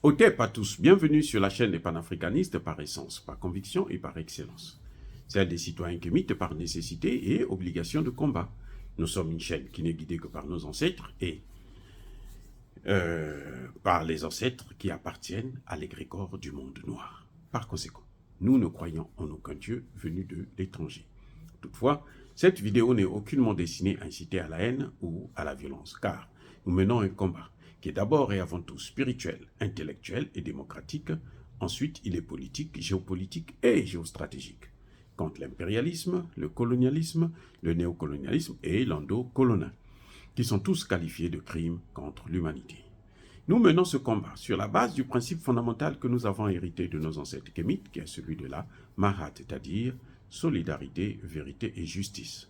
Otep à tous, bienvenue sur la chaîne des panafricanistes par essence, par conviction et par excellence. Celle des citoyens kémites par nécessité et obligation de combat. Nous sommes une chaîne qui n'est guidée que par nos ancêtres et par les ancêtres qui appartiennent à l'égrégore du monde noir. Par conséquent, nous ne croyons en aucun Dieu venu de l'étranger. Toutefois, cette vidéo n'est aucunement destinée à inciter à la haine ou à la violence, car nous menons un combat qui est d'abord et avant tout spirituel, intellectuel et démocratique. Ensuite, il est politique, géopolitique et géostratégique, contre l'impérialisme, le colonialisme, le néocolonialisme et l'endocolonial, qui sont tous qualifiés de crimes contre l'humanité. Nous menons ce combat sur la base du principe fondamental que nous avons hérité de nos ancêtres kémites, qui est celui de la Mahat, c'est-à-dire solidarité, vérité et justice.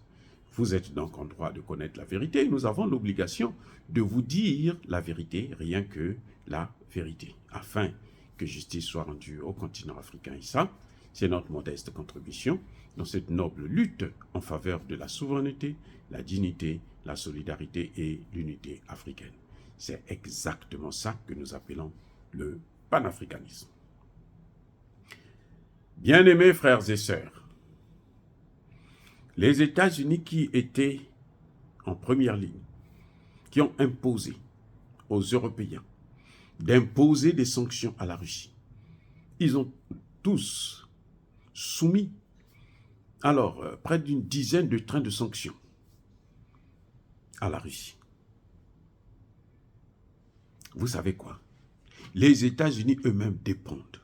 Vous êtes donc en droit de connaître la vérité et nous avons l'obligation de vous dire la vérité, rien que la vérité, afin que justice soit rendue au continent africain. Et ça, c'est notre modeste contribution dans cette noble lutte en faveur de la souveraineté, la dignité, la solidarité et l'unité africaine. C'est exactement ça que nous appelons le panafricanisme. Bien-aimés frères et sœurs, les États-Unis qui étaient en première ligne, qui ont imposé aux Européens d'imposer des sanctions à la Russie, ils ont tous soumis près d'une dizaine de trains de sanctions à la Russie. Vous savez quoi? Les États-Unis eux-mêmes dépendent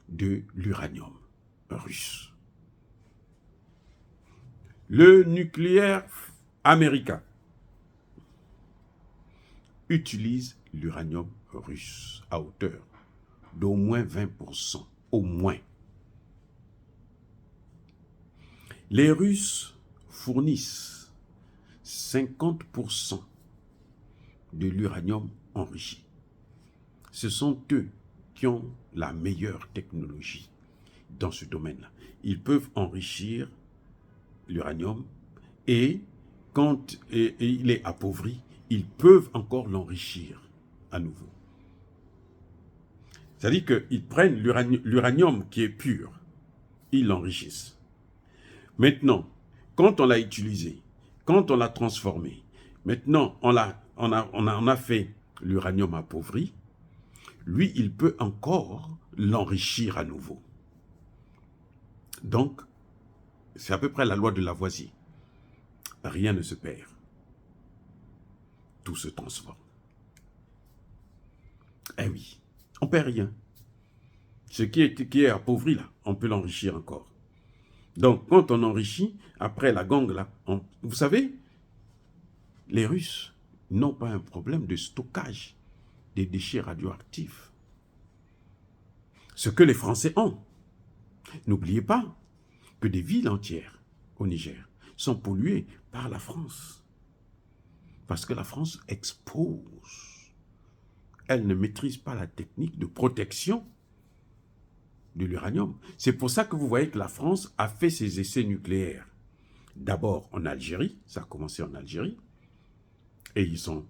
de l'uranium russe. Le nucléaire américain utilise l'uranium russe à hauteur d'au moins 20%, au moins. Les Russes fournissent 50% de l'uranium enrichi. Ce sont eux qui ont la meilleure technologie dans ce domaine-là. Ils peuvent enrichir l'uranium et quand il est appauvri, ils peuvent encore l'enrichir à nouveau. C'est-à-dire qu'ils prennent l'uranium qui est pur, ils l'enrichissent. Maintenant, quand on l'a utilisé, quand on l'a transformé, maintenant on a fait l'uranium appauvri, lui, il peut encore l'enrichir à nouveau. Donc, c'est à peu près la loi de Lavoisier. Rien ne se perd. Tout se transforme. Eh oui, on ne perd rien. Ce qui est appauvri, là, on peut l'enrichir encore. Donc, quand on enrichit, après la gangue, là, vous savez, les Russes n'ont pas un problème de stockage des déchets radioactifs. Ce que les Français ont. N'oubliez pas que des villes entières au Niger sont polluées par la France. Parce que la France expose. Elle ne maîtrise pas la technique de protection de l'uranium. C'est pour ça que vous voyez que la France a fait ses essais nucléaires. D'abord en Algérie, ça a commencé en Algérie, et ils ont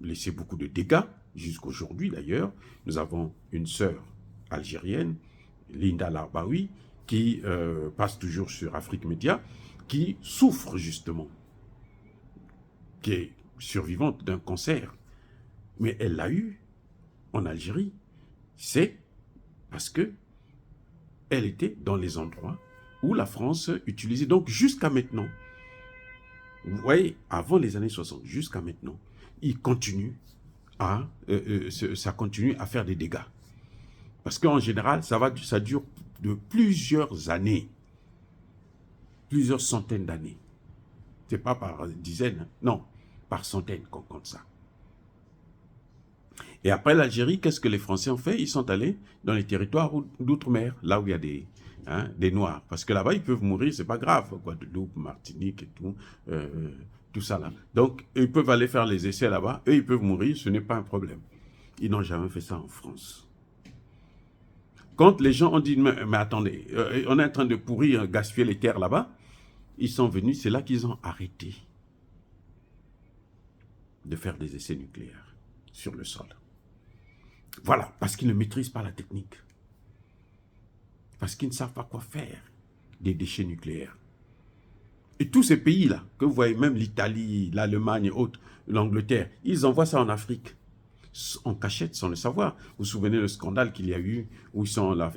laissé beaucoup de dégâts, jusqu'aujourd'hui d'ailleurs. Nous avons une sœur algérienne, Linda Larbaoui, qui passe toujours sur Afrique Média, qui souffre justement, qui est survivante d'un cancer. Mais elle l'a eu en Algérie. C'est parce que elle était dans les endroits où la France utilisait. Donc jusqu'à maintenant, vous voyez, avant les années 60, jusqu'à maintenant, il continue ça continue à faire des dégâts. Parce qu'en général, ça dure de plusieurs années, plusieurs centaines d'années. C'est pas par dizaines, non, par centaines qu'on compte ça. Et après l'Algérie, qu'est-ce que les Français ont fait? Ils sont allés dans les territoires d'outre-mer, là où il y a des Noirs. Parce que là-bas, ils peuvent mourir, c'est pas grave. Guadeloupe, Martinique et tout ça là. Donc, ils peuvent aller faire les essais là-bas. Eux, ils peuvent mourir, ce n'est pas un problème. Ils n'ont jamais fait ça en France. Quand les gens ont dit, mais attendez, on est en train de pourrir, gaspiller les terres là-bas, ils sont venus, c'est là qu'ils ont arrêté de faire des essais nucléaires. sur le sol. Voilà, parce qu'ils ne maîtrisent pas la technique. Parce qu'ils ne savent pas quoi faire des déchets nucléaires. Et tous ces pays-là, que vous voyez, même l'Italie, l'Allemagne et autres, l'Angleterre, ils envoient ça en Afrique, en cachette, sans le savoir. Vous vous souvenez le scandale qu'il y a eu, où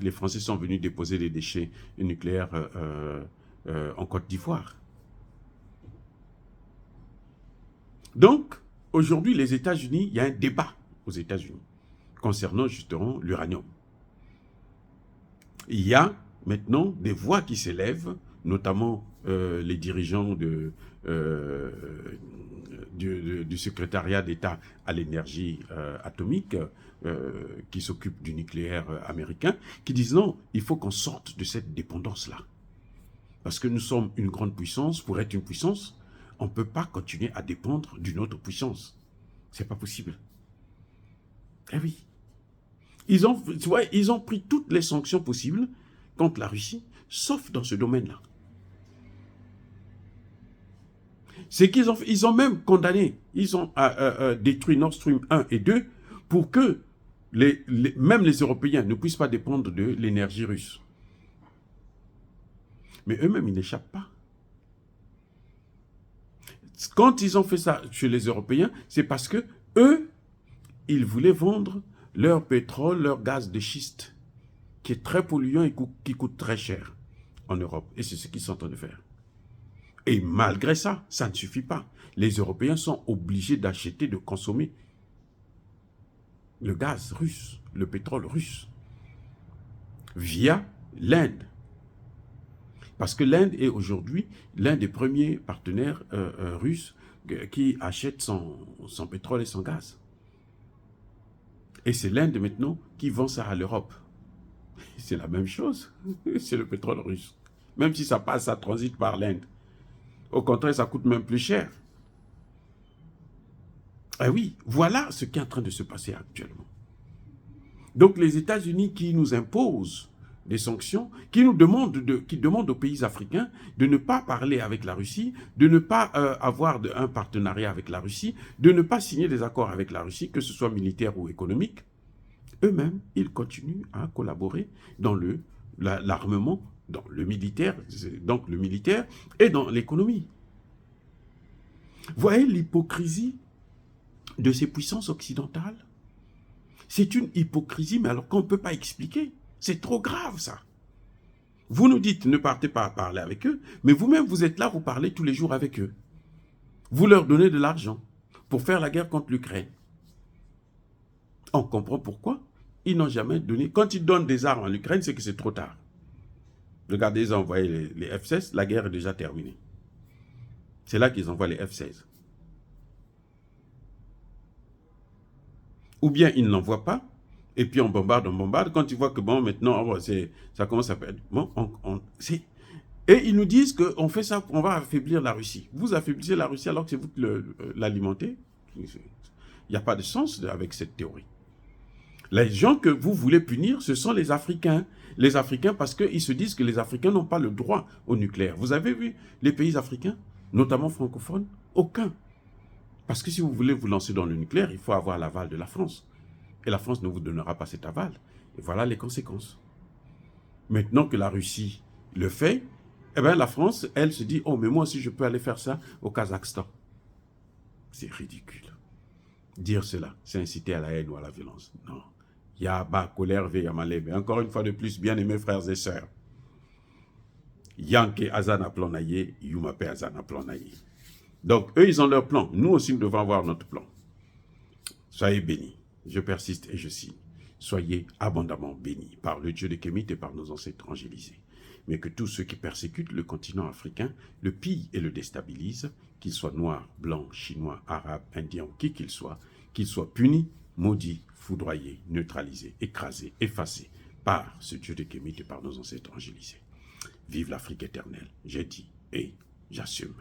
les Français sont venus déposer des déchets nucléaires en Côte d'Ivoire. Donc, aujourd'hui, les États-Unis, il y a un débat aux États-Unis concernant justement l'uranium. Il y a maintenant des voix qui s'élèvent, notamment les dirigeants du secrétariat d'État à l'énergie atomique, qui s'occupe du nucléaire américain, qui disent non, il faut qu'on sorte de cette dépendance-là. Parce que nous sommes une grande puissance. Pour être une puissance, on ne peut pas continuer à dépendre d'une autre puissance. Ce n'est pas possible. Eh oui. Ils ont pris toutes les sanctions possibles contre la Russie, sauf dans ce domaine-là. C'est qu'ils ont, ils ont même condamné, ils ont détruit Nord Stream 1 et 2 pour que même les Européens ne puissent pas dépendre de l'énergie russe. Mais eux-mêmes, ils n'échappent pas. Quand ils ont fait ça chez les Européens, c'est parce que eux, ils voulaient vendre leur pétrole, leur gaz de schiste, qui est très polluant et qui coûte très cher en Europe. Et c'est ce qu'ils sont en train de faire. Et malgré ça, ça ne suffit pas. Les Européens sont obligés d'acheter, de consommer le gaz russe, le pétrole russe, via l'Inde. Parce que l'Inde est aujourd'hui l'un des premiers partenaires russes qui achète son pétrole et son gaz. Et c'est l'Inde maintenant qui vend ça à l'Europe. C'est la même chose. C'est le pétrole russe. Même si ça passe, ça transite par l'Inde. Au contraire, ça coûte même plus cher. Eh oui, voilà ce qui est en train de se passer actuellement. Donc les États-Unis qui nous imposent des sanctions, qui demandent aux pays africains de ne pas parler avec la Russie, de ne pas avoir un partenariat avec la Russie, de ne pas signer des accords avec la Russie, que ce soit militaire ou économique. Eux-mêmes, ils continuent à collaborer dans l'armement, dans le militaire, donc le militaire, et dans l'économie. Voyez l'hypocrisie de ces puissances occidentales? C'est une hypocrisie, mais alors qu'on ne peut pas expliquer. C'est trop grave, ça. Vous nous dites, ne partez pas parler avec eux, mais vous-même, vous êtes là, vous parlez tous les jours avec eux. Vous leur donnez de l'argent pour faire la guerre contre l'Ukraine. On comprend pourquoi ils n'ont jamais donné. Quand ils donnent des armes à l'Ukraine, c'est que c'est trop tard. Regardez, ils ont envoyé les F-16, la guerre est déjà terminée. C'est là qu'ils envoient les F-16. Ou bien ils ne l'envoient pas, et puis on bombarde. Quand ils voient que bon, maintenant, ça commence à perdre. Bon, et ils nous disent qu'on fait ça, on va affaiblir la Russie. Vous affaiblissez la Russie alors que c'est vous qui l'alimentez. Il n'y a pas de sens avec cette théorie. Les gens que vous voulez punir, ce sont les Africains. Les Africains parce qu'ils se disent que les Africains n'ont pas le droit au nucléaire. Vous avez vu les pays africains, notamment francophones? Aucun. Parce que si vous voulez vous lancer dans le nucléaire, il faut avoir l'aval de la France. Et la France ne vous donnera pas cet aval. Et voilà les conséquences. Maintenant que la Russie le fait, eh bien la France, elle se dit, oh mais moi aussi je peux aller faire ça au Kazakhstan. C'est ridicule. Dire cela, c'est inciter à la haine ou à la violence. Non. Yaba, colère, veyamalé. Mais encore une fois de plus, bien aimés frères et sœurs. Yanke Azana Planaye, Yumape Azana Planaye. Donc, eux, ils ont leur plan. Nous aussi, nous devons avoir notre plan. Soyez bénis. Je persiste et je signe. Soyez abondamment bénis par le Dieu de Kémite et par nos ancêtres angélisés. Mais que tous ceux qui persécutent le continent africain le pillent et le déstabilisent, qu'ils soient noirs, blancs, chinois, arabes, indiens ou qui qu'ils soient punis, maudits, foudroyés, neutralisés, écrasés, effacés par ce Dieu de Kémite et par nos ancêtres angélisés. Vive l'Afrique éternelle, j'ai dit et j'assume.